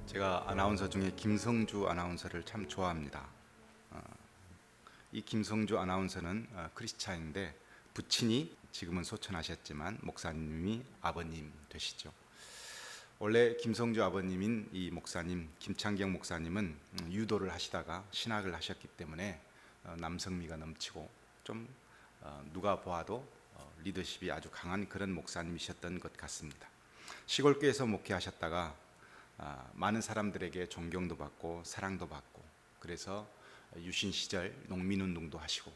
제가 아나운서 중에 김성주 아나운서를 참 좋아합니다. 어, 이 김성주 아나운서는 크리스찬인데 부친이 지금은 소천하셨지만 목사님이 아버님 되시죠. 원래 김성주 아버님인 이 목사님 김창경 목사님은 유도를 하시다가 신학을 하셨기 때문에 남성미가 넘치고 좀 누가 보아도 리더십이 아주 강한 그런 목사님이셨던 것 같습니다. 시골교회에서 목회하셨다가 많은 사람들에게 존경도 받고 사랑도 받고, 그래서 유신 시절 농민운동도 하시고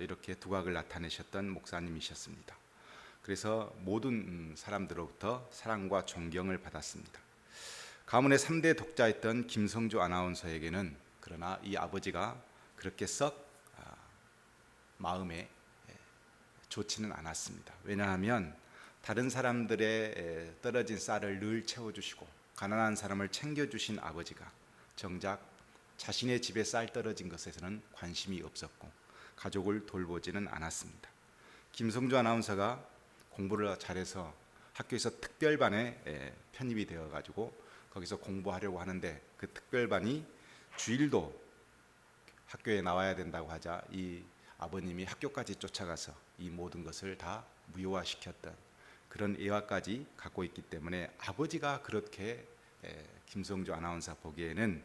이렇게 두각을 나타내셨던 목사님이셨습니다. 그래서 모든 사람들로부터 사랑과 존경을 받았습니다. 가문의 3대 독자였던 김성주 아나운서에게는 그러나 이 아버지가 그렇게 썩 마음에 좋지는 않았습니다. 왜냐하면 다른 사람들의 떨어진 쌀을 늘 채워주시고 가난한 사람을 챙겨주신 아버지가 정작 자신의 집에 쌀 떨어진 것에서는 관심이 없었고 가족을 돌보지는 않았습니다. 김성주 아나운서가 공부를 잘해서 학교에서 특별반에 편입이 되어가지고 거기서 공부하려고 하는데, 그 특별반이 주일도 학교에 나와야 된다고 하자 이 아버님이 학교까지 쫓아가서 이 모든 것을 다 무효화시켰던 그런 애화까지 갖고 있기 때문에 아버지가 그렇게 김성주 아나운서 보기에는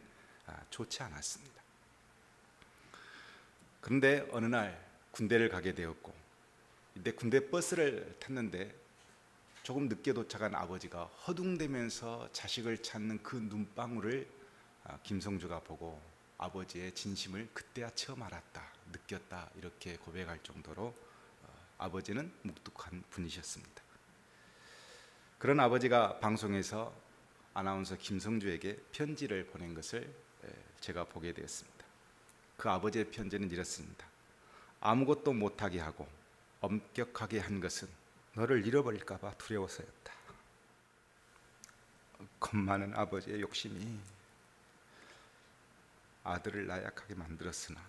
좋지 않았습니다. 그런데 어느 날 군대를 가게 되었고, 이때 군대 버스를 탔는데 조금 늦게 도착한 아버지가 허둥대면서 자식을 찾는 그 눈방울을 김성주가 보고 아버지의 진심을 그때야 처음 알았다, 느꼈다, 이렇게 고백할 정도로 아버지는 묵뚝한 분이셨습니다. 그런 아버지가 방송에서 아나운서 김성주에게 편지를 보낸 것을 제가 보게 되었습니다. 그 아버지의 편지는 이렇습니다. 아무것도 못하게 하고 엄격하게 한 것은 너를 잃어버릴까 봐 두려워서였다. 겁 많은 아버지의 욕심이 아들을 나약하게 만들었으나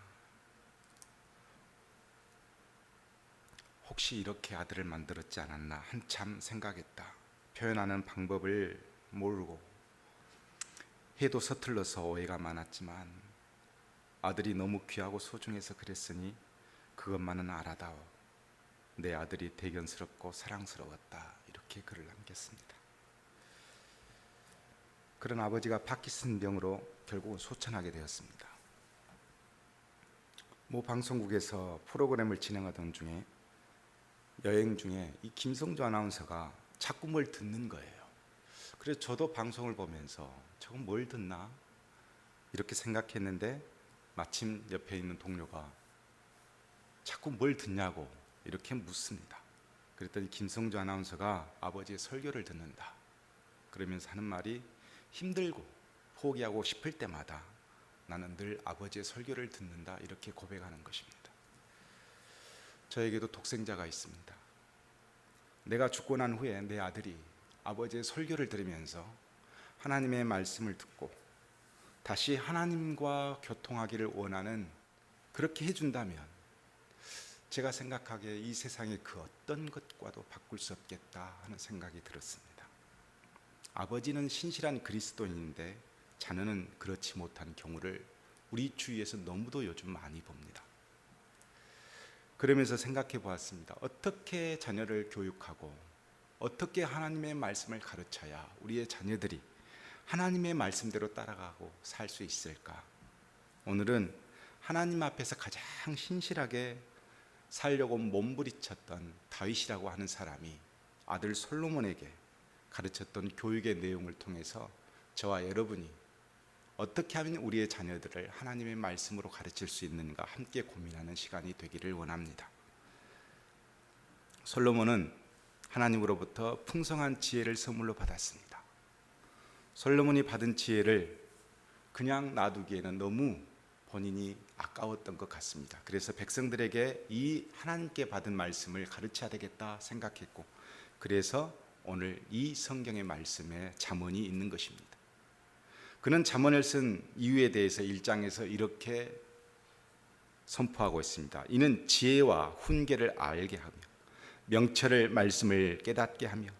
혹시 이렇게 아들을 만들었지 않았나 한참 생각했다. 표현하는 방법을 모르고 해도 서툴러서 오해가 많았지만 아들이 너무 귀하고 소중해서 그랬으니 그것만은 알아다오. 내 아들이 대견스럽고 사랑스러웠다. 이렇게 글을 남겼습니다. 그런 아버지가 파키슨 병으로 결국은 소천하게 되었습니다. 모 방송국에서 프로그램을 진행하던 중에 여행 중에 이 김성주 아나운서가 자꾸 뭘 듣는 거예요. 그래서 저도 방송을 보면서 저건 뭘 듣나 이렇게 생각했는데 마침 옆에 있는 동료가 자꾸 뭘 듣냐고 이렇게 묻습니다. 그랬더니 김성주 아나운서가 아버지의 설교를 듣는다 그러면서 하는 말이, 힘들고 포기하고 싶을 때마다 나는 늘 아버지의 설교를 듣는다, 이렇게 고백하는 것입니다. 저에게도 독생자가 있습니다. 내가 죽고 난 후에 내 아들이 아버지의 설교를 들으면서 하나님의 말씀을 듣고 다시 하나님과 교통하기를 원하는, 그렇게 해준다면 제가 생각하기에 이 세상의 그 어떤 것과도 바꿀 수 없겠다 하는 생각이 들었습니다. 아버지는 신실한 그리스도인인데 자녀는 그렇지 못한 경우를 우리 주위에서 너무도 요즘 많이 봅니다. 그러면서 생각해 보았습니다. 어떻게 자녀를 교육하고 어떻게 하나님의 말씀을 가르쳐야 우리의 자녀들이 하나님의 말씀대로 따라가고 살 수 있을까? 오늘은 하나님 앞에서 가장 신실하게 살려고 몸부리쳤던 다윗이라고 하는 사람이 아들 솔로몬에게 가르쳤던 교육의 내용을 통해서 저와 여러분이 어떻게 하면 우리의 자녀들을 하나님의 말씀으로 가르칠 수 있는가 함께 고민하는 시간이 되기를 원합니다. 솔로몬은 하나님으로부터 풍성한 지혜를 선물로 받았습니다. 솔로몬이 받은 지혜를 그냥 놔두기에는 너무 본인이 아까웠던 것 같습니다. 그래서 백성들에게 이 하나님께 받은 말씀을 가르쳐야 되겠다 생각했고, 그래서 오늘 이 성경의 말씀에 잠언이 있는 것입니다. 그는 잠언을 쓴 이유에 대해서 1장에서 이렇게 선포하고 있습니다. 이는 지혜와 훈계를 알게 하며 명철을 말씀을 깨닫게 하며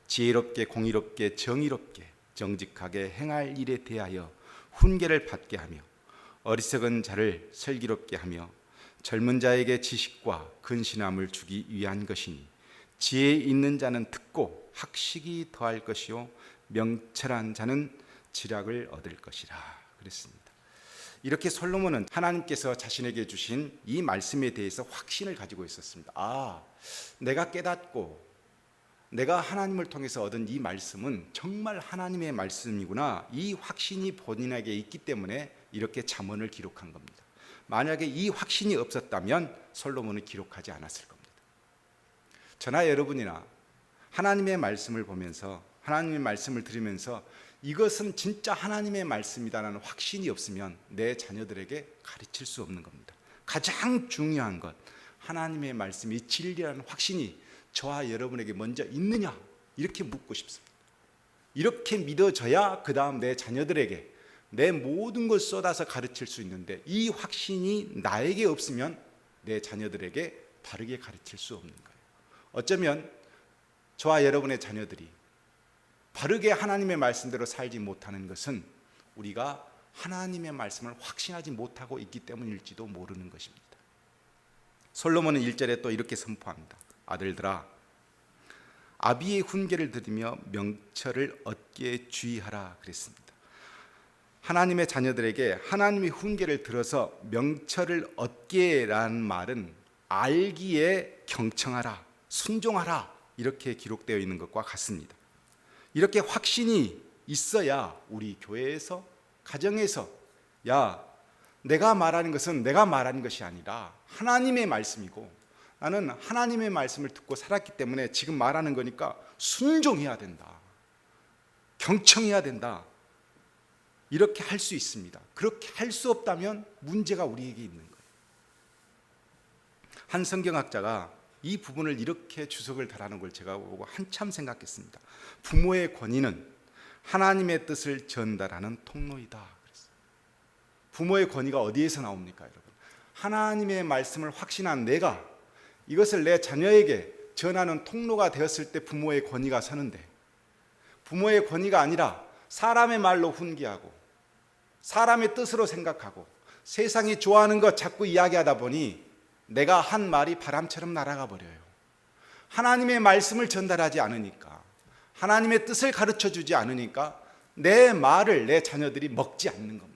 지혜롭게 공의롭게 정의롭게 정직하게 행할 일에 대하여 훈계를 받게 하며 어리석은 자를 슬기롭게 하며 젊은 자에게 지식과 근신함을 주기 위한 것이니 지혜 있는 자는 듣고 학식이 더할 것이요 명철한 자는 지략을 얻을 것이라 그랬습니다. 이렇게 솔로몬은 하나님께서 자신에게 주신 이 말씀에 대해서 확신을 가지고 있었습니다. 내가 깨닫고 내가 하나님을 통해서 얻은 이 말씀은 정말 하나님의 말씀이구나, 이 확신이 본인에게 있기 때문에 이렇게 잠언을 기록한 겁니다. 만약에 이 확신이 없었다면 솔로몬은 기록하지 않았을 겁니다. 저나 여러분이나 하나님의 말씀을 보면서, 하나님의 말씀을 들으면서 이것은 진짜 하나님의 말씀이다라는 확신이 없으면 내 자녀들에게 가르칠 수 없는 겁니다. 가장 중요한 것, 하나님의 말씀이 진리라는 확신이 저와 여러분에게 먼저 있느냐, 이렇게 묻고 싶습니다. 이렇게 믿어져야 그 다음 내 자녀들에게 내 모든 걸 쏟아서 가르칠 수 있는데, 이 확신이 나에게 없으면 내 자녀들에게 바르게 가르칠 수 없는 거예요. 어쩌면 저와 여러분의 자녀들이 바르게 하나님의 말씀대로 살지 못하는 것은 우리가 하나님의 말씀을 확신하지 못하고 있기 때문일지도 모르는 것입니다. 솔로몬은 1절에 또 이렇게 선포합니다. 아들들아, 아비의 훈계를 들으며 명철을 얻게 주의하라 그랬습니다. 하나님의 자녀들에게 하나님의 훈계를 들어서 명철을 얻게라는 말은 알기에 경청하라, 순종하라, 이렇게 기록되어 있는 것과 같습니다. 이렇게 확신이 있어야 우리 교회에서, 가정에서, 내가 말하는 것은 내가 말하는 것이 아니라 하나님의 말씀이고, 나는 하나님의 말씀을 듣고 살았기 때문에 지금 말하는 거니까 순종해야 된다, 경청해야 된다, 이렇게 할 수 있습니다. 그렇게 할 수 없다면 문제가 우리에게 있는 거예요. 한 성경학자가 이 부분을 이렇게 주석을 달하는 걸 제가 보고 한참 생각했습니다. 부모의 권위는 하나님의 뜻을 전달하는 통로이다 그랬어요. 부모의 권위가 어디에서 나옵니까, 여러분? 하나님의 말씀을 확신한 내가 이것을 내 자녀에게 전하는 통로가 되었을 때 부모의 권위가 서는데, 부모의 권위가 아니라 사람의 말로 훈계하고 사람의 뜻으로 생각하고 세상이 좋아하는 것 자꾸 이야기하다 보니 내가 한 말이 바람처럼 날아가 버려요. 하나님의 말씀을 전달하지 않으니까, 하나님의 뜻을 가르쳐 주지 않으니까 내 말을 내 자녀들이 먹지 않는 겁니다.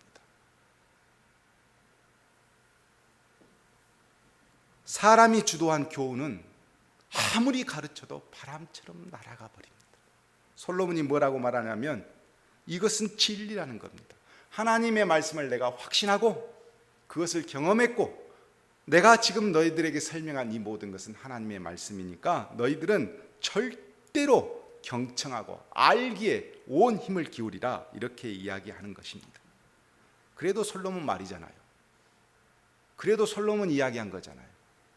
사람이 주도한 교훈은 아무리 가르쳐도 바람처럼 날아가 버립니다. 솔로몬이 뭐라고 말하냐면 이것은 진리라는 겁니다. 하나님의 말씀을 내가 확신하고 그것을 경험했고, 내가 지금 너희들에게 설명한 이 모든 것은 하나님의 말씀이니까 너희들은 절대로 경청하고 알기에 온 힘을 기울이라, 이렇게 이야기하는 것입니다. 그래도 솔로몬 말이잖아요. 그래도 솔로몬 이야기한 거잖아요.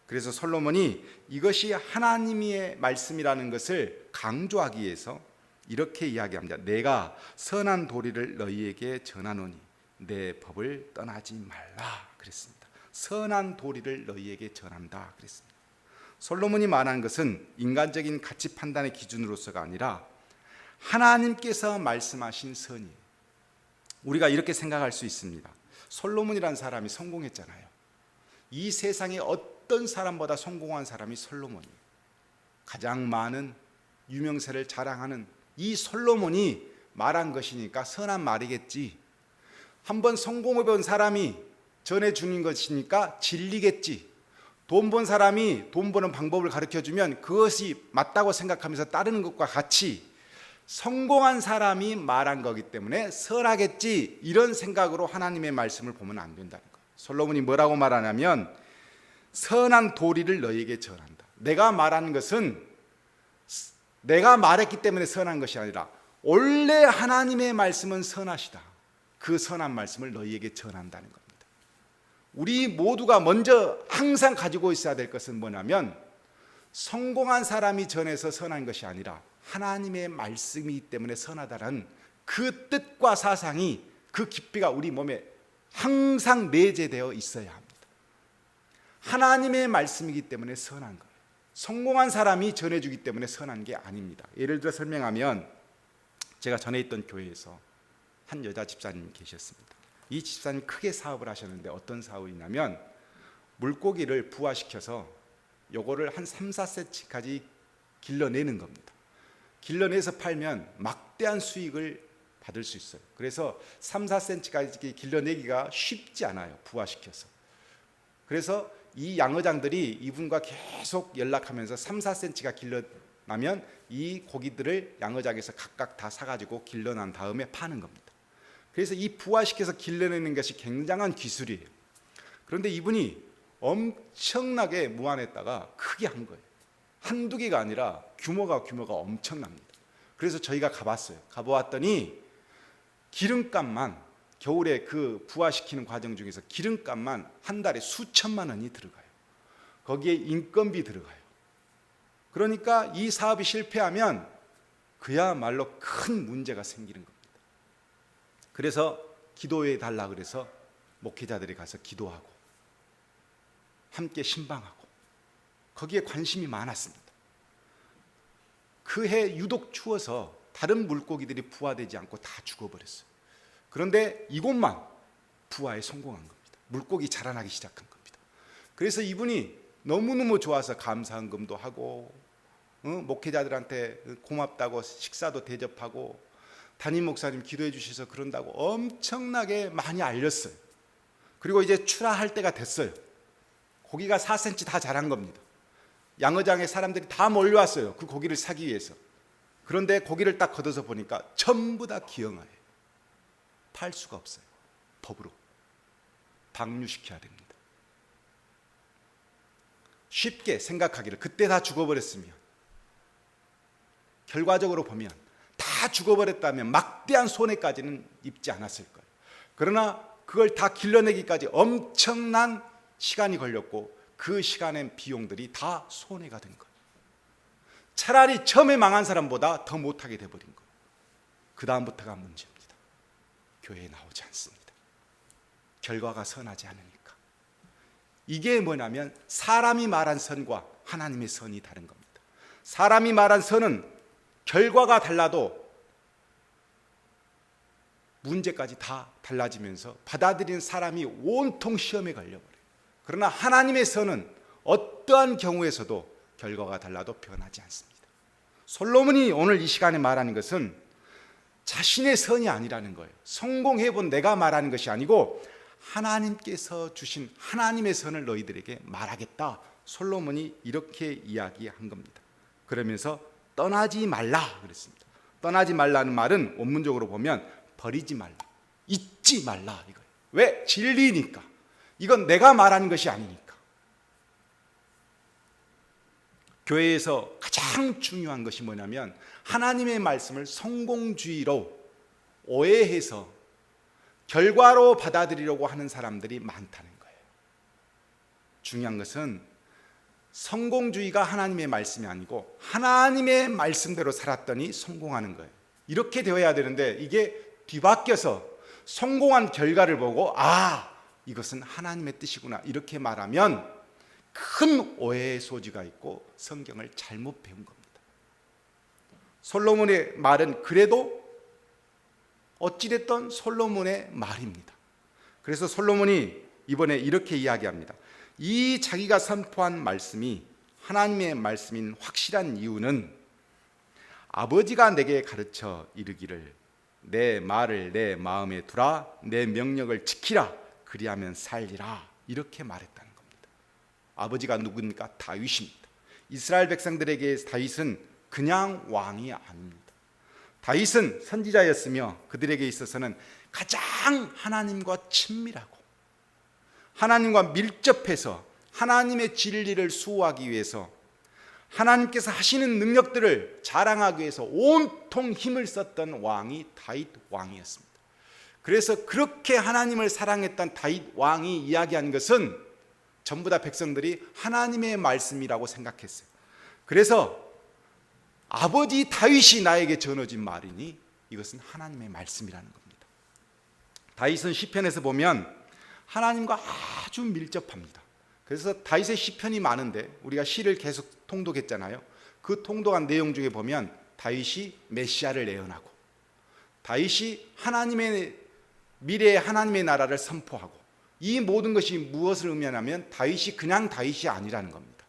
그래서 솔로몬이 이것이 하나님의 말씀이라는 것을 강조하기 위해서 이렇게 이야기합니다. 내가 선한 도리를 너희에게 전하노니 내 법을 떠나지 말라 그랬습니다. 선한 도리를 너희에게 전한다 그랬습니다. 솔로몬이 말한 것은 인간적인 가치 판단의 기준으로서가 아니라 하나님께서 말씀하신 선이에요. 우리가 이렇게 생각할 수 있습니다. 솔로몬이라는 사람이 성공했잖아요. 이 세상에 어떤 사람보다 성공한 사람이 솔로몬이에요. 가장 많은 유명세를 자랑하는 이 솔로몬이 말한 것이니까 선한 말이겠지. 한번 성공해본 사람이 전해주는 것이니까 진리겠지. 돈 번 사람이 돈 버는 방법을 가르쳐주면 그것이 맞다고 생각하면서 따르는 것과 같이 성공한 사람이 말한 거기 때문에 선하겠지, 이런 생각으로 하나님의 말씀을 보면 안 된다는 거예요. 솔로몬이 뭐라고 말하냐면 선한 도리를 너희에게 전한다. 내가 말하는 것은 내가 말했기 때문에 선한 것이 아니라 원래 하나님의 말씀은 선하시다. 그 선한 말씀을 너희에게 전한다는 겁니다. 우리 모두가 먼저 항상 가지고 있어야 될 것은 뭐냐면 성공한 사람이 전해서 선한 것이 아니라 하나님의 말씀이기 때문에 선하다는 그 뜻과 사상이, 그 깊이가 우리 몸에 항상 내재되어 있어야 합니다. 하나님의 말씀이기 때문에 선한 거예요. 성공한 사람이 전해주기 때문에 선한 게 아닙니다. 예를 들어 설명하면 제가 전에 있던 교회에서 한 여자 집사님이 계셨습니다. 이 집사님 크게 사업을 하셨는데 어떤 사업이냐면 물고기를 부화시켜서 요거를 한 3, 4cm까지 길러내는 겁니다. 길러내서 팔면 막대한 수익을 받을 수 있어요. 그래서 3, 4cm까지 길러내기가 쉽지 않아요. 부화시켜서. 그래서 이 양어장들이 이분과 계속 연락하면서 3, 4cm가 길러나면 이 고기들을 양어장에서 각각 다 사가지고 길러난 다음에 파는 겁니다. 그래서 이 부화시켜서 길러내는 것이 굉장한 기술이에요. 그런데 이분이 엄청나게 무안했다가 크게 한 거예요. 한두 개가 아니라 규모가 엄청납니다. 그래서 저희가 가봤어요. 가보았더니 기름값만, 겨울에 그 부화시키는 과정 중에서 기름값만 한 달에 수천만 원이 들어가요. 거기에 인건비 들어가요. 그러니까 이 사업이 실패하면 그야말로 큰 문제가 생기는 겁니다. 그래서 기도해 달라 그래서 목회자들이 가서 기도하고 함께 신방하고 거기에 관심이 많았습니다. 그 해 유독 추워서 다른 물고기들이 부화되지 않고 다 죽어버렸어요. 그런데 이곳만 부화에 성공한 겁니다. 물고기 자라나기 시작한 겁니다. 그래서 이분이 너무너무 좋아서 감사헌금도 하고 목회자들한테 고맙다고 식사도 대접하고 담임 목사님 기도해 주셔서 그런다고 엄청나게 많이 알렸어요. 그리고 이제 출하할 때가 됐어요. 고기가 4cm 다 자란 겁니다. 양어장에 사람들이 다 몰려왔어요. 그 고기를 사기 위해서. 그런데 고기를 딱 걷어서 보니까 전부 다 기형아예요. 팔 수가 없어요. 법으로 방류시켜야 됩니다. 쉽게 생각하기를 그때 다 죽어버렸으면, 결과적으로 보면 다 죽어버렸다면 막대한 손해까지는 입지 않았을 거예요. 그러나 그걸 다 길러내기까지 엄청난 시간이 걸렸고 그 시간의 비용들이 다 손해가 된 거예요. 차라리 처음에 망한 사람보다 더 못하게 돼버린 거예요. 그 다음부터가 문제입니다. 교회에 나오지 않습니다. 결과가 선하지 않으니까. 이게 뭐냐면 사람이 말한 선과 하나님의 선이 다른 겁니다. 사람이 말한 선은 결과가 달라도 문제까지 다 달라지면서 받아들이는 사람이 온통 시험에 걸려버려요. 그러나 하나님의 선은 어떠한 경우에서도 결과가 달라도 변하지 않습니다. 솔로몬이 오늘 이 시간에 말하는 것은 자신의 선이 아니라는 거예요. 성공해본 내가 말하는 것이 아니고 하나님께서 주신 하나님의 선을 너희들에게 말하겠다. 솔로몬이 이렇게 이야기한 겁니다. 그러면서 떠나지 말라 그랬습니다. 떠나지 말라는 말은 원문적으로 보면 버리지 말라, 잊지 말라 이거예요. 왜? 진리니까. 이건 내가 말하는 것이 아니니까. 교회에서 가장 중요한 것이 뭐냐면 하나님의 말씀을 성공주의로 오해해서 결과로 받아들이려고 하는 사람들이 많다는 거예요. 중요한 것은 성공주의가 하나님의 말씀이 아니고 하나님의 말씀대로 살았더니 성공하는 거예요. 이렇게 되어야 되는데 이게 뒤바뀌어서 성공한 결과를 보고 이것은 하나님의 뜻이구나 이렇게 말하면 큰 오해의 소지가 있고 성경을 잘못 배운 겁니다. 솔로몬의 말은 그래도 어찌됐든 솔로몬의 말입니다. 그래서 솔로몬이 이번에 이렇게 이야기합니다. 이 자기가 선포한 말씀이 하나님의 말씀인 확실한 이유는 아버지가 내게 가르쳐 이르기를 내 말을 내 마음에 두라 내 명령을 지키라 그리하면 살리라 이렇게 말했다는 겁니다. 아버지가 누굽니까? 다윗입니다. 이스라엘 백성들에게 다윗은 그냥 왕이 아닙니다. 다윗은 선지자였으며 그들에게 있어서는 가장 하나님과 친밀하고 하나님과 밀접해서 하나님의 진리를 수호하기 위해서 하나님께서 하시는 능력들을 자랑하기 위해서 온통 힘을 썼던 왕이 다윗 왕이었습니다. 그래서 그렇게 하나님을 사랑했던 다윗 왕이 이야기한 것은 전부 다 백성들이 하나님의 말씀이라고 생각했어요. 그래서 아버지 다윗이 나에게 전해진 말이니 이것은 하나님의 말씀이라는 겁니다. 다윗은 시편에서 보면 하나님과 아주 밀접합니다. 그래서 다윗의 시편이 많은데 우리가 시를 계속 통독했잖아요. 그 통독한 내용 중에 보면 다윗이 메시아를 예언하고 다윗이 하나님의 미래의 하나님의 나라를 선포하고, 이 모든 것이 무엇을 의미하냐면 다윗이 그냥 다윗이 아니라는 겁니다.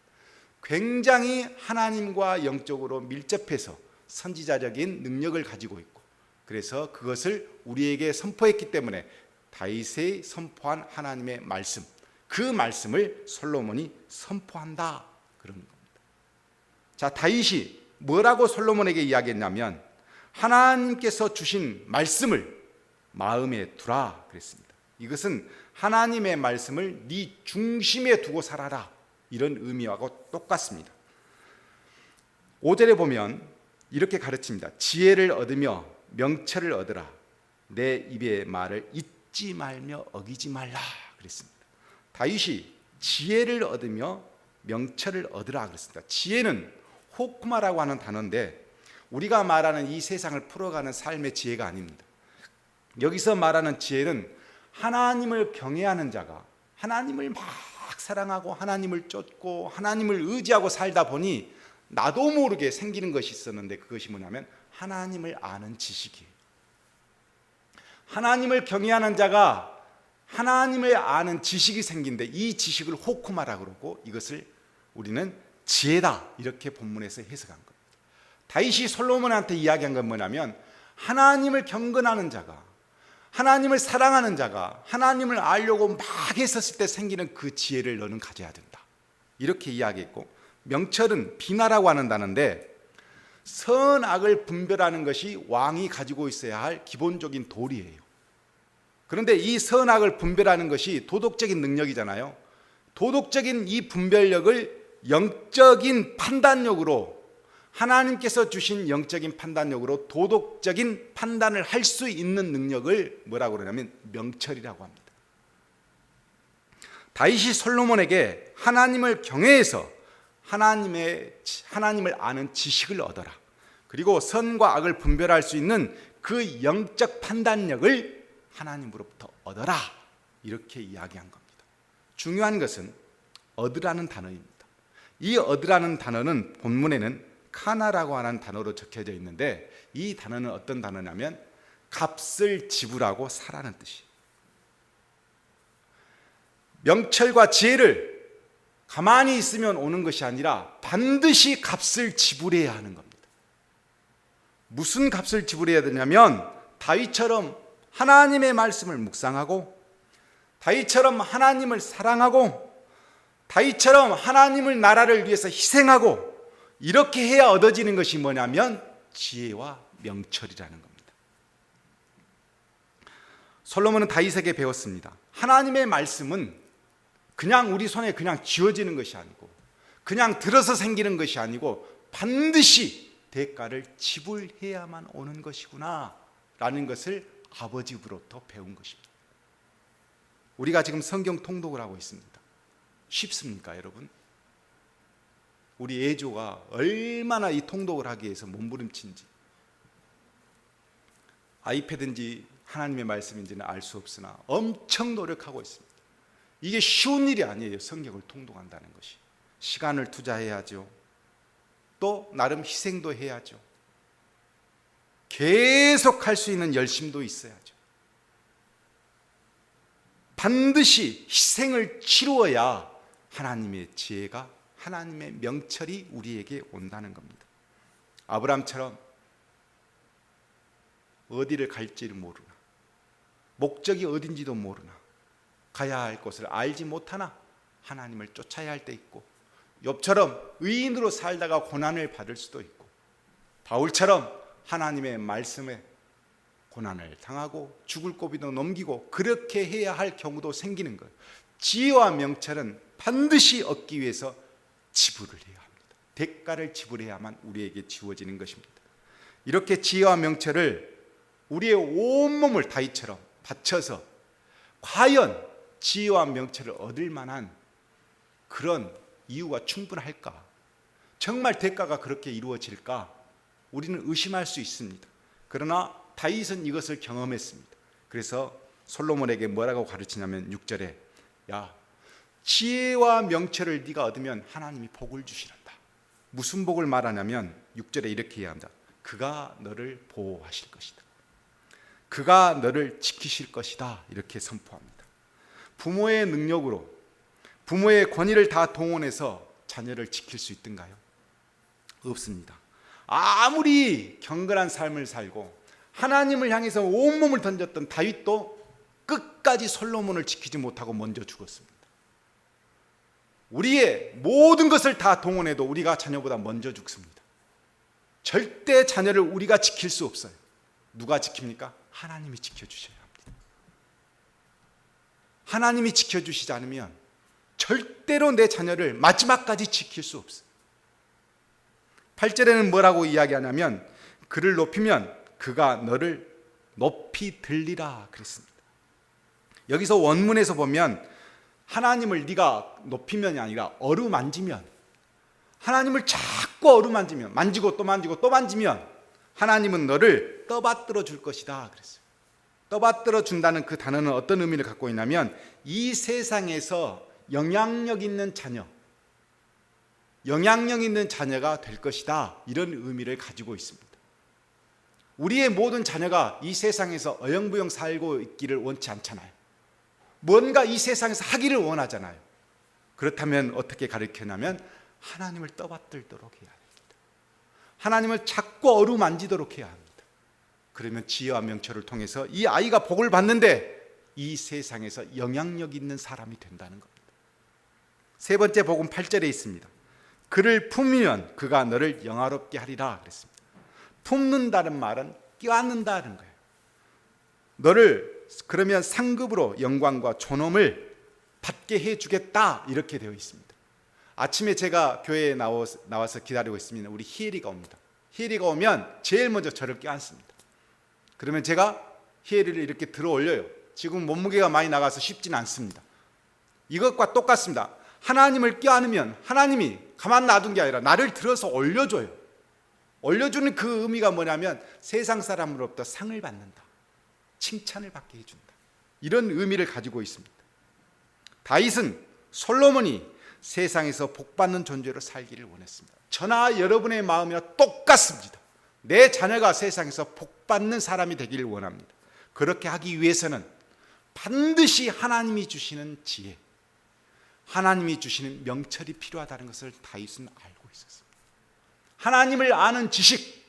굉장히 하나님과 영적으로 밀접해서 선지자적인 능력을 가지고 있고, 그래서 그것을 우리에게 선포했기 때문에 다윗이 선포한 하나님의 말씀, 그 말씀을 솔로몬이 선포한다, 그런 겁니다. 자, 다윗이 뭐라고 솔로몬에게 이야기했냐면 하나님께서 주신 말씀을 마음에 두라 그랬습니다. 이것은 하나님의 말씀을 네 중심에 두고 살아라, 이런 의미하고 똑같습니다. 5절에 보면 이렇게 가르칩니다. 지혜를 얻으며 명철을 얻으라. 내 입의 말을 잊지 말며 어기지 말라 그랬습니다. 다윗이 지혜를 얻으며 명철을 얻으라 그랬습니다. 지혜는 호크마라고 하는 단어인데 우리가 말하는 이 세상을 풀어가는 삶의 지혜가 아닙니다. 여기서 말하는 지혜는 하나님을 경외하는 자가 하나님을 막 사랑하고 하나님을 쫓고 하나님을 의지하고 살다 보니 나도 모르게 생기는 것이 있었는데, 그것이 뭐냐면 하나님을 아는 지식이에요. 하나님을 경외하는 자가 하나님을 아는 지식이 생긴데 이 지식을 호크마라고 그러고, 이것을 우리는 지혜다, 이렇게 본문에서 해석한 겁니다. 다윗이 솔로몬한테 이야기한 건 뭐냐면 하나님을 경건하는 자가, 하나님을 사랑하는 자가 하나님을 알려고 막 했었을 때 생기는 그 지혜를 너는 가져야 된다, 이렇게 이야기했고, 명철은 비나라고 하는 단어인데 선악을 분별하는 것이 왕이 가지고 있어야 할 기본적인 도리예요. 그런데 이 선악을 분별하는 것이 도덕적인 능력이잖아요. 도덕적인 이 분별력을 영적인 판단력으로, 하나님께서 주신 영적인 판단력으로 도덕적인 판단을 할 수 있는 능력을 뭐라고 그러냐면 명철이라고 합니다. 다윗이 솔로몬에게 하나님을 경외해서 하나님을 아는 지식을 얻어라, 그리고 선과 악을 분별할 수 있는 그 영적 판단력을 하나님으로부터 얻어라, 이렇게 이야기한 겁니다. 중요한 것은 얻으라는 단어입니다. 이 얻으라는 단어는 본문에는 카나라고 하는 단어로 적혀져 있는데, 이 단어는 어떤 단어냐면 값을 지불하고 사라는 뜻이에요. 명철과 지혜를 가만히 있으면 오는 것이 아니라 반드시 값을 지불해야 하는 겁니다. 무슨 값을 지불해야 되냐면 다윗처럼 하나님의 말씀을 묵상하고, 다윗처럼 하나님을 사랑하고, 다윗처럼 하나님을 나라를 위해서 희생하고, 이렇게 해야 얻어지는 것이 뭐냐면 지혜와 명철이라는 겁니다. 솔로몬은 다윗에게 배웠습니다. 하나님의 말씀은 그냥 우리 손에 그냥 쥐어지는 것이 아니고, 그냥 들어서 생기는 것이 아니고 반드시 대가를 지불해야만 오는 것이구나 라는 것을 아버지로부터 배운 것입니다. 우리가 지금 성경 통독을 하고 있습니다. 쉽습니까, 여러분? 우리 애조가 얼마나 이 통독을 하기 위해서 몸부림친지, 아이패드인지 하나님의 말씀인지는 알 수 없으나 엄청 노력하고 있습니다. 이게 쉬운 일이 아니에요. 성경을 통독한다는 것이 시간을 투자해야죠. 또 나름 희생도 해야죠. 계속 할 수 있는 열심도 있어야죠. 반드시 희생을 치루어야 하나님의 지혜가, 하나님의 명철이 우리에게 온다는 겁니다. 아브라함처럼 어디를 갈지를 모르나, 목적이 어딘지도 모르나, 가야 할 곳을 알지 못하나 하나님을 쫓아야 할 때 있고, 욥처럼 의인으로 살다가 고난을 받을 수도 있고, 바울처럼 하나님의 말씀에 고난을 당하고 죽을 고비도 넘기고 그렇게 해야 할 경우도 생기는 거예요. 지혜와 명철은 반드시 얻기 위해서 지불을 해야 합니다. 대가를 지불해야만 우리에게 주어지는 것입니다. 이렇게 지혜와 명철을 우리의 온몸을 다윗처럼 바쳐서 과연 지혜와 명철을 얻을 만한 그런 이유가 충분할까? 정말 대가가 그렇게 이루어질까? 우리는 의심할 수 있습니다. 그러나 다윗은 이것을 경험했습니다. 그래서 솔로몬에게 뭐라고 가르치냐면 6절에 야, 지혜와 명철을 네가 얻으면 하나님이 복을 주시란다. 무슨 복을 말하냐면 6절에 이렇게 이야기합니다. 그가 너를 보호하실 것이다. 그가 너를 지키실 것이다. 이렇게 선포합니다. 부모의 능력으로, 부모의 권위를 다 동원해서 자녀를 지킬 수 있던가요? 없습니다. 아무리 경건한 삶을 살고 하나님을 향해서 온몸을 던졌던 다윗도 끝까지 솔로몬을 지키지 못하고 먼저 죽었습니다. 우리의 모든 것을 다 동원해도 우리가 자녀보다 먼저 죽습니다. 절대 자녀를 우리가 지킬 수 없어요. 누가 지킵니까? 하나님이 지켜주셔야 합니다. 하나님이 지켜주시지 않으면 절대로 내 자녀를 마지막까지 지킬 수 없어요. 8절에는 뭐라고 이야기하냐면 그를 높이면 그가 너를 높이 들리라 그랬습니다. 여기서 원문에서 보면 하나님을 네가 높이면이 아니라 어루만지면, 하나님을 자꾸 어루만지면, 만지고 또 만지고 또 만지면 하나님은 너를 떠받들어 줄 것이다 그랬어요. 떠받들어 준다는 그 단어는 어떤 의미를 갖고 있냐면 이 세상에서 영향력 있는 자녀, 영향력 있는 자녀가 될 것이다, 이런 의미를 가지고 있습니다. 우리의 모든 자녀가 이 세상에서 어영부영 살고 있기를 원치 않잖아요. 뭔가 이 세상에서 하기를 원하잖아요. 그렇다면 어떻게 가르치냐면 하나님을 떠받들도록 해야 합니다. 하나님을 자꾸 어루만지도록 해야 합니다. 그러면 지혜와 명철을 통해서 이 아이가 복을 받는데 이 세상에서 영향력 있는 사람이 된다는 겁니다. 세 번째 복음 8절에 있습니다. 그를 품으면 그가 너를 영화롭게 하리라 그랬습니다. 품는다는 말은 껴안는다는 거예요. 너를 그러면 상급으로 영광과 존엄을 받게 해주겠다, 이렇게 되어 있습니다. 아침에 제가 교회에 나와서 기다리고 있으면 우리 희엘이가 옵니다. 희엘이가 오면 제일 먼저 저를 껴안습니다. 그러면 제가 희엘이를 이렇게 들어 올려요. 지금 몸무게가 많이 나가서 쉽지는 않습니다. 이것과 똑같습니다. 하나님을 껴안으면 하나님이 가만 놔둔 게 아니라 나를 들어서 올려줘요. 올려주는 그 의미가 뭐냐면 세상 사람으로부터 상을 받는다, 칭찬을 받게 해준다, 이런 의미를 가지고 있습니다. 다윗은 솔로몬이 세상에서 복받는 존재로 살기를 원했습니다. 저나 여러분의 마음이나 똑같습니다. 내 자녀가 세상에서 복받는 사람이 되기를 원합니다. 그렇게 하기 위해서는 반드시 하나님이 주시는 지혜, 하나님이 주시는 명철이 필요하다는 것을 다윗은 알고 있었습니다. 하나님을 아는 지식,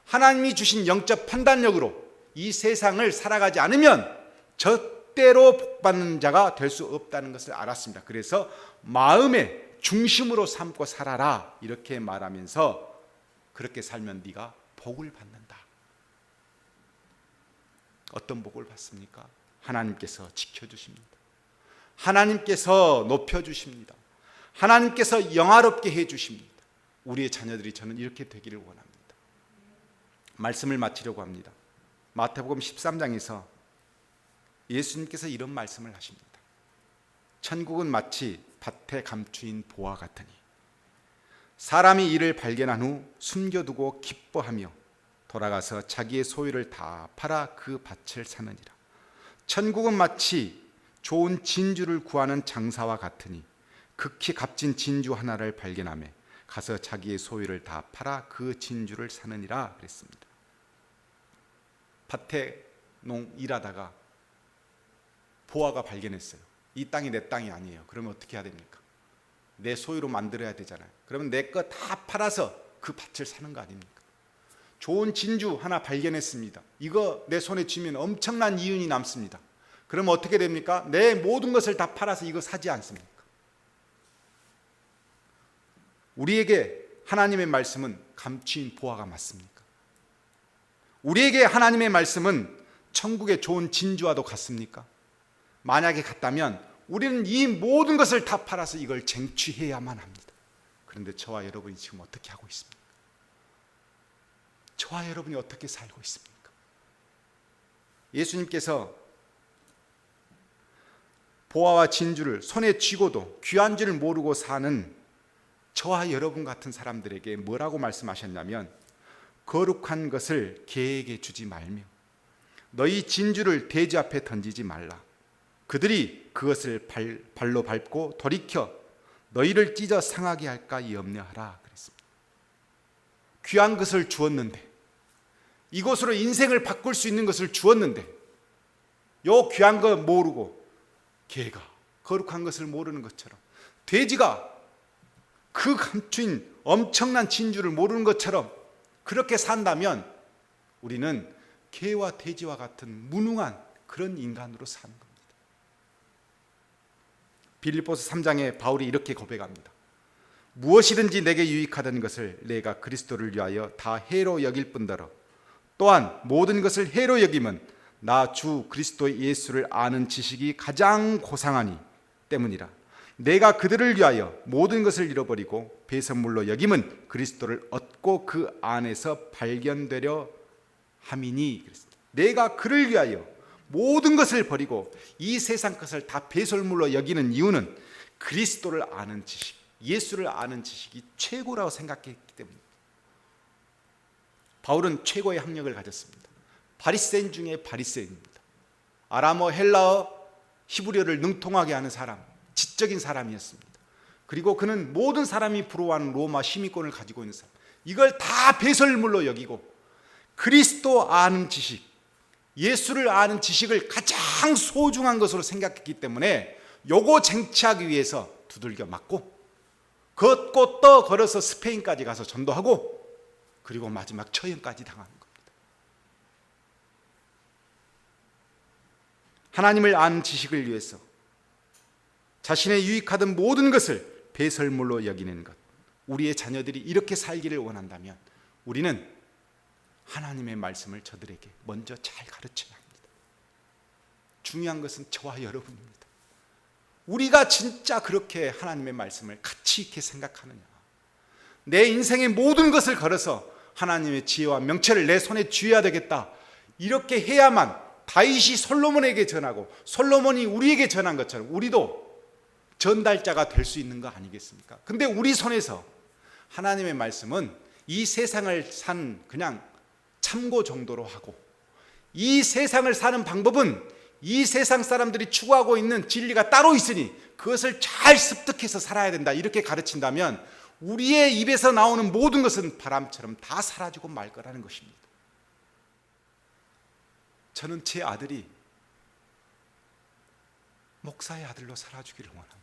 하나님이 주신 영적 판단력으로 이 세상을 살아가지 않으면 절대로 복받는 자가 될 수 없다는 것을 알았습니다. 그래서 마음의 중심으로 삼고 살아라, 이렇게 말하면서 그렇게 살면 네가 복을 받는다. 어떤 복을 받습니까? 하나님께서 지켜주십니다. 하나님께서 높여주십니다. 하나님께서 영화롭게 해주십니다. 우리의 자녀들이 저는 이렇게 되기를 원합니다. 말씀을 마치려고 합니다. 마태복음 13장에서 예수님께서 이런 말씀을 하십니다. 천국은 마치 밭에 감추인 보화 같으니 사람이 이를 발견한 후 숨겨두고 기뻐하며 돌아가서 자기의 소유를 다 팔아 그 밭을 사느니라. 천국은 마치 좋은 진주를 구하는 장사와 같으니 극히 값진 진주 하나를 발견하며 가서 자기의 소유를 다 팔아 그 진주를 사느니라 그랬습니다. 밭에 일하다가 보화가 발견했어요. 이 땅이 내 땅이 아니에요. 그러면 어떻게 해야 됩니까? 내 소유로 만들어야 되잖아요. 그러면 내 거 다 팔아서 그 밭을 사는 거 아닙니까? 좋은 진주 하나 발견했습니다. 이거 내 손에 쥐면 엄청난 이윤이 남습니다. 그러면 어떻게 됩니까? 내 모든 것을 다 팔아서 이거 사지 않습니까? 우리에게 하나님의 말씀은 감추인 보화가 맞습니까? 우리에게 하나님의 말씀은 천국의 좋은 진주와도 같습니까? 만약에 같다면 우리는 이 모든 것을 다 팔아서 이걸 쟁취해야만 합니다. 그런데 저와 여러분이 지금 어떻게 하고 있습니까? 저와 여러분이 어떻게 살고 있습니까? 예수님께서 보화와 진주를 손에 쥐고도 귀한 줄 모르고 사는 저와 여러분 같은 사람들에게 뭐라고 말씀하셨냐면 거룩한 것을 개에게 주지 말며 너희 진주를 돼지 앞에 던지지 말라. 그들이 그것을 발로 밟고 돌이켜 너희를 찢어 상하게 할까 염려하라 그랬습니다. 귀한 것을 주었는데 이것으로 인생을 바꿀 수 있는 것을 주었는데 요 귀한 거 모르고 개가 거룩한 것을 모르는 것처럼, 돼지가 그 감추인 엄청난 진주를 모르는 것처럼 그렇게 산다면 우리는 개와 돼지와 같은 무능한 그런 인간으로 사는 겁니다. 빌립보서 3장에 바울이 이렇게 고백합니다. 무엇이든지 내게 유익하던 것을 내가 그리스도를 위하여 다 해로 여길 뿐더러 또한 모든 것을 해로 여김은 나 주 그리스도 예수를 아는 지식이 가장 고상하니 때문이라. 내가 그들을 위하여 모든 것을 잃어버리고 배설물로 여김은 그리스도를 얻고 그 안에서 발견되려 함이니. 내가 그를 위하여 모든 것을 버리고 이 세상 것을 다 배설물로 여기는 이유는 그리스도를 아는 지식, 예수를 아는 지식이 최고라고 생각했기 때문입니다. 바울은 최고의 학력을 가졌습니다. 바리새인 중에 바리새인입니다. 아람어, 헬라어, 히브리어를 능통하게 하는 사람, 지적인 사람이었습니다. 그리고 그는 모든 사람이 부러워하는 로마 시민권을 가지고 있는 사람, 이걸 다 배설물로 여기고 그리스도 아는 지식, 예수를 아는 지식을 가장 소중한 것으로 생각했기 때문에 요거 쟁취하기 위해서 두들겨 맞고 걷고 또 걸어서 스페인까지 가서 전도하고 그리고 마지막 처형까지 당하는 겁니다. 하나님을 아는 지식을 위해서 자신의 유익하던 모든 것을 배설물로 여기는 것, 우리의 자녀들이 이렇게 살기를 원한다면 우리는 하나님의 말씀을 저들에게 먼저 잘 가르쳐야 합니다. 중요한 것은 저와 여러분입니다. 우리가 진짜 그렇게 하나님의 말씀을 가치 있게 생각하느냐, 내 인생의 모든 것을 걸어서 하나님의 지혜와 명철을 내 손에 쥐어야 되겠다, 이렇게 해야만 다윗이 솔로몬에게 전하고 솔로몬이 우리에게 전한 것처럼 우리도 전달자가 될 수 있는 거 아니겠습니까? 근데 우리 손에서 하나님의 말씀은 이 세상을 산 그냥 참고 정도로 하고, 이 세상을 사는 방법은 이 세상 사람들이 추구하고 있는 진리가 따로 있으니 그것을 잘 습득해서 살아야 된다, 이렇게 가르친다면 우리의 입에서 나오는 모든 것은 바람처럼 다 사라지고 말 거라는 것입니다. 저는 제 아들이 목사의 아들로 살아주기를 원합니다.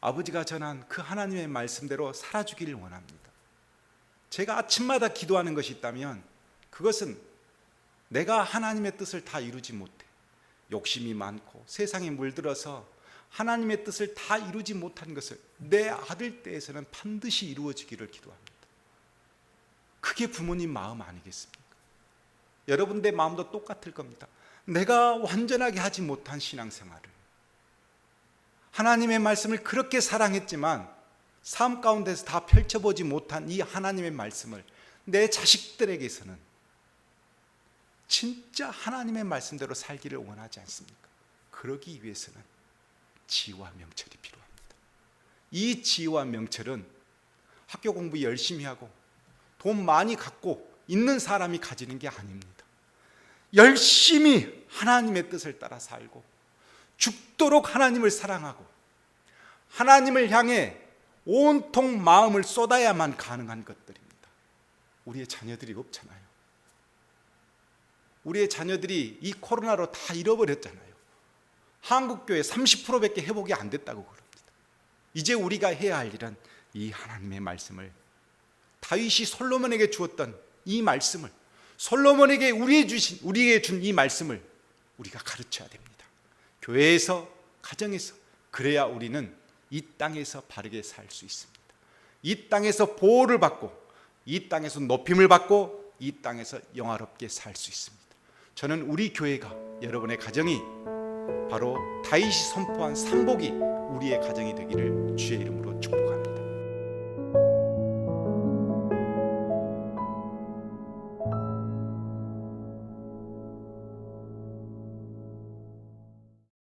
아버지가 전한 그 하나님의 말씀대로 살아주기를 원합니다. 제가 아침마다 기도하는 것이 있다면 그것은 내가 하나님의 뜻을 다 이루지 못해 욕심이 많고 세상에 물들어서 하나님의 뜻을 다 이루지 못한 것을 내 아들 때에서는 반드시 이루어지기를 기도합니다. 그게 부모님 마음 아니겠습니까? 여러분의 마음도 똑같을 겁니다. 내가 완전하게 하지 못한 신앙생활을, 하나님의 말씀을 그렇게 사랑했지만 삶 가운데서 다 펼쳐보지 못한 이 하나님의 말씀을 내 자식들에게서는 진짜 하나님의 말씀대로 살기를 원하지 않습니까? 그러기 위해서는 지혜와 명철이 필요합니다. 이 지혜와 명철은 학교 공부 열심히 하고 돈 많이 갖고 있는 사람이 가지는 게 아닙니다. 열심히 하나님의 뜻을 따라 살고 죽도록 하나님을 사랑하고 하나님을 향해 온통 마음을 쏟아야만 가능한 것들입니다. 우리의 자녀들이 없잖아요. 우리의 자녀들이 이 코로나로 다 잃어버렸잖아요. 한국교회 30%밖에 회복이 안 됐다고 그럽니다. 이제 우리가 해야 할 일은 이 하나님의 말씀을, 다윗이 솔로몬에게 주었던 이 말씀을, 솔로몬에게 우리에게 준 이 말씀을 우리가 가르쳐야 됩니다. 교회에서, 가정에서. 그래야 우리는 이 땅에서 바르게 살 수 있습니다. 이 땅에서 보호를 받고, 이 땅에서 높임을 받고, 이 땅에서 영화롭게 살 수 있습니다. 저는 우리 교회가, 여러분의 가정이 바로 다윗이 선포한 삼복이 우리의 가정이 되기를 주의 이름으로 축복합니다.